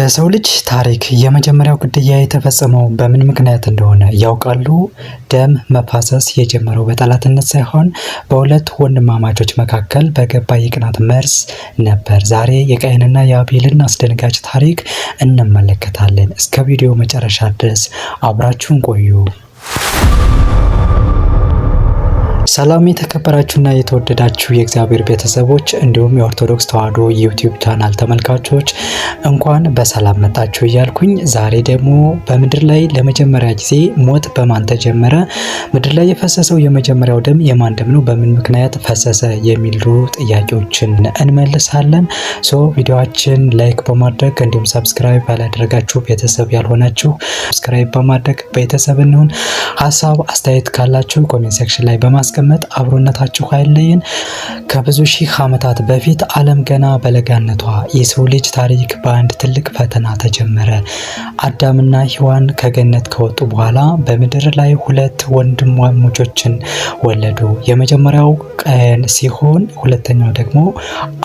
በሰው ልጅ ታሪክ የመጀመሪያው ግድያ የተፈጸመው በምን ምክንያት እንደሆነ ያውቃሉ? ደም መፋሰስ የጀመረው በጠላትነት ሳይሆን በሁለት ወንድማማቾች መካከል በገባ የቅናት መርዝ ነበር። ዛሬ የቃየንና የአቤልን አስደንጋጭ ታሪክ እንመለከታለን። እስከ ቪዲዮ መጨረሻ ድረስ አብራችሁን ቆዩ። ሰላም የተከበራችሁና የተወደዳችሁ የእግዚአብሔር ቤተሰቦች እንዲሁም የኦርቶዶክስ ተዋሕዶ ዩቲዩብ ቻናል ተመልካቾች እንኳን በሰላም መጣችሁ እያልኩኝ ዛሬ ደግሞ በምድር ላይ ለመጀመሪያ ጊዜ ሞት በማን ተጀመረ? ምድር ላይ የፈሰሰው የመጀመሪያው ደም የማን ደም ነው? በምን ምክንያት ፈሰሰ? የሚሉ ጥያቄዎችን እንመልሳለን። ቪዲዮአችን ላይክ በማድረግ እንዲሁም ሰብስክራይብ ያላደረጋችሁ ቤተሰብ ያልሆናችሁ ሰብስክራይብ በማድረግ ቤተሰብ እንሁን። ሀሳብ አስተያየት ካላችሁ ኮሜንት ሴክሽን ላይ በማስቀመጥ አብሮነታችሁ አይለየን። ከብዙ ሺህ ዓመታት በፊት ዓለም ገና በለጋነቷ የሰው ልጅ ታሪክ በአንድ ትልቅ ፈተና ተጀመረ። አዳምና ሔዋን ከገነት ከወጡ በኋላ በምድር ላይ ሁለት ወንድማማቾችን ወለዱ። የመጀመሪያው ቃየን ሲሆን ሁለተኛው ደግሞ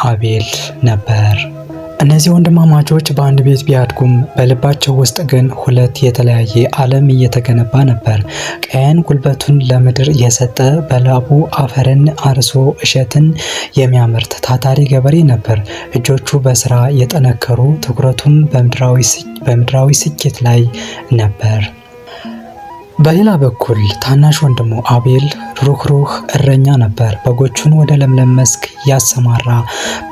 አቤል ነበር። እነዚህ ወንድማማቾች በአንድ ቤት ቢያድጉም በልባቸው ውስጥ ግን ሁለት የተለያየ ዓለም እየተገነባ ነበር። ቃየን ጉልበቱን ለምድር የሰጠ በላቡ አፈርን አርሶ እሸትን የሚያመርት ታታሪ ገበሬ ነበር። እጆቹ በስራ የጠነከሩ፣ ትኩረቱም በምድራዊ ስኬት ላይ ነበር። በሌላ በኩል ታናሽ ወንድሙ አቤል ሩህሩህ እረኛ ነበር። በጎቹን ወደ ለምለም መስክ ያሰማራ፣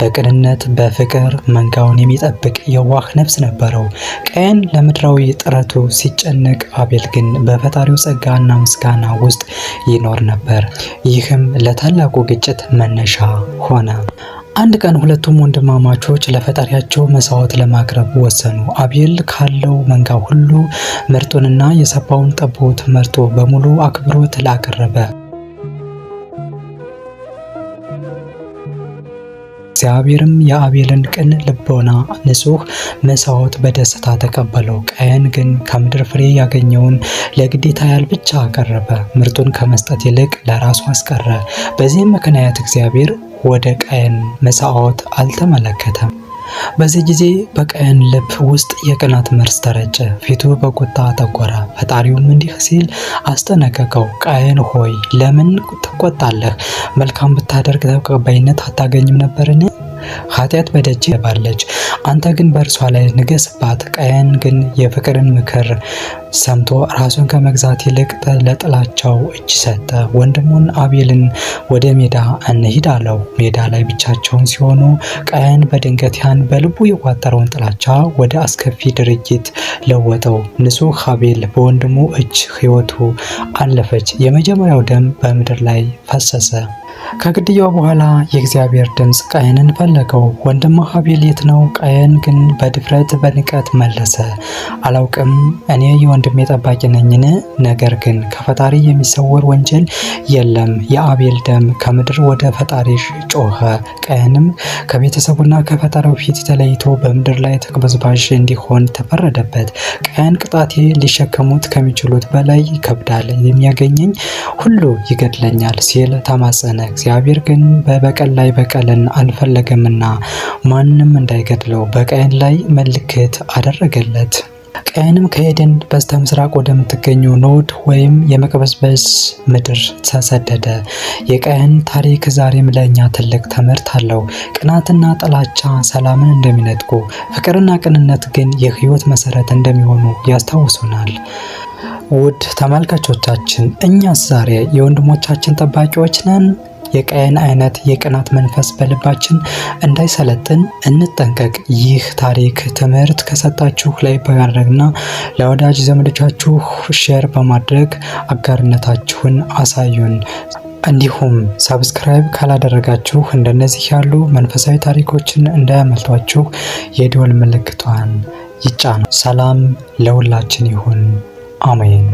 በቅንነት በፍቅር መንጋውን የሚጠብቅ የዋህ ነፍስ ነበረው። ቃየን ለምድራዊ ጥረቱ ሲጨነቅ፣ አቤል ግን በፈጣሪው ጸጋና ምስጋና ውስጥ ይኖር ነበር። ይህም ለታላቁ ግጭት መነሻ ሆነ። አንድ ቀን ሁለቱም ወንድማማቾች ለፈጣሪያቸው መስዋዕት ለማቅረብ ወሰኑ። አቤል ካለው መንጋ ሁሉ ምርጡንና የሰባውን ጠቦት መርጦ በሙሉ አክብሮት ላቀረበ። እግዚአብሔርም የአቤልን ቅን ልቦና ንጹሕ መስዋዕት በደስታ ተቀበለው። ቃየን ግን ከምድር ፍሬ ያገኘውን ለግዴታ ያህል ብቻ አቀረበ። ምርጡን ከመስጠት ይልቅ ለራሱ አስቀረ። በዚህም ምክንያት እግዚአብሔር ወደ ቃየን መስዋዕት አልተመለከተም። በዚህ ጊዜ በቃየን ልብ ውስጥ የቅናት መርዝ ተረጨ። ፊቱ በቁጣ ጠቆረ። ፈጣሪውም እንዲህ ሲል አስጠነቀቀው፣ ቃየን ሆይ ለምን ትቆጣለህ? መልካም ብታደርግ ተቀባይነት አታገኝም ነበርን? ኃጢአት በደጅ ባለች፣ አንተ ግን በእርሷ ላይ ንገስባት። ቃየን ግን የፍቅርን ምክር ሰምቶ ራሱን ከመግዛት ይልቅ ለጥላቻው እጅ ሰጠ። ወንድሙን አቤልን ወደ ሜዳ እንሂድ አለው። ሜዳ ላይ ብቻቸውን ሲሆኑ ቃየን በድንገት ያን በልቡ የቋጠረውን ጥላቻ ወደ አስከፊ ድርጊት ለወጠው። ንጹሕ አቤል በወንድሙ እጅ ሕይወቱ አለፈች። የመጀመሪያው ደም በምድር ላይ ፈሰሰ። ከግድያው በኋላ የእግዚአብሔር ድምፅ ቃየንን ፈለገው። ወንድምህ አቤል የት ነው? ቃየን ግን በድፍረት በንቀት መለሰ፣ አላውቅም፣ እኔ የወንድሜ ጠባቂ ነኝን? ነገር ግን ከፈጣሪ የሚሰወር ወንጀል የለም። የአቤል ደም ከምድር ወደ ፈጣሪ ጮኸ። ቃየንም ከቤተሰቡና ከፈጣሪው ፊት ተለይቶ በምድር ላይ ተቅበዝባዥ እንዲሆን ተፈረደበት። ቃየን ቅጣቴ ሊሸከሙት ከሚችሉት በላይ ይከብዳል፣ የሚያገኘኝ ሁሉ ይገድለኛል ሲል ተማጸነ። እግዚአብሔር ግን በበቀል ላይ በቀልን አልፈለገምና ማንም እንዳይገድለው በቃየን ላይ ምልክት አደረገለት። ቃየንም ከኤደን በስተ ምስራቅ ወደምትገኘው ኖድ ወይም የመቅበዝበዝ ምድር ተሰደደ። የቃየን ታሪክ ዛሬም ለእኛ ትልቅ ትምህርት አለው። ቅናትና ጥላቻ ሰላምን እንደሚነጥቁ፣ ፍቅርና ቅንነት ግን የሕይወት መሰረት እንደሚሆኑ ያስታውሱናል። ውድ ተመልካቾቻችን እኛስ ዛሬ የወንድሞቻችን ጠባቂዎች ነን? የቃየን አይነት የቅናት መንፈስ በልባችን እንዳይሰለጥን እንጠንቀቅ። ይህ ታሪክ ትምህርት ከሰጣችሁ ላይ በማድረግና ለወዳጅ ዘመዶቻችሁ ሼር በማድረግ አጋርነታችሁን አሳዩን። እንዲሁም ሰብስክራይብ ካላደረጋችሁ እንደነዚህ ያሉ መንፈሳዊ ታሪኮችን እንዳያመልጧችሁ የደወል ምልክቷን ይጫኑ። ሰላም ለሁላችን ይሁን። አሜን።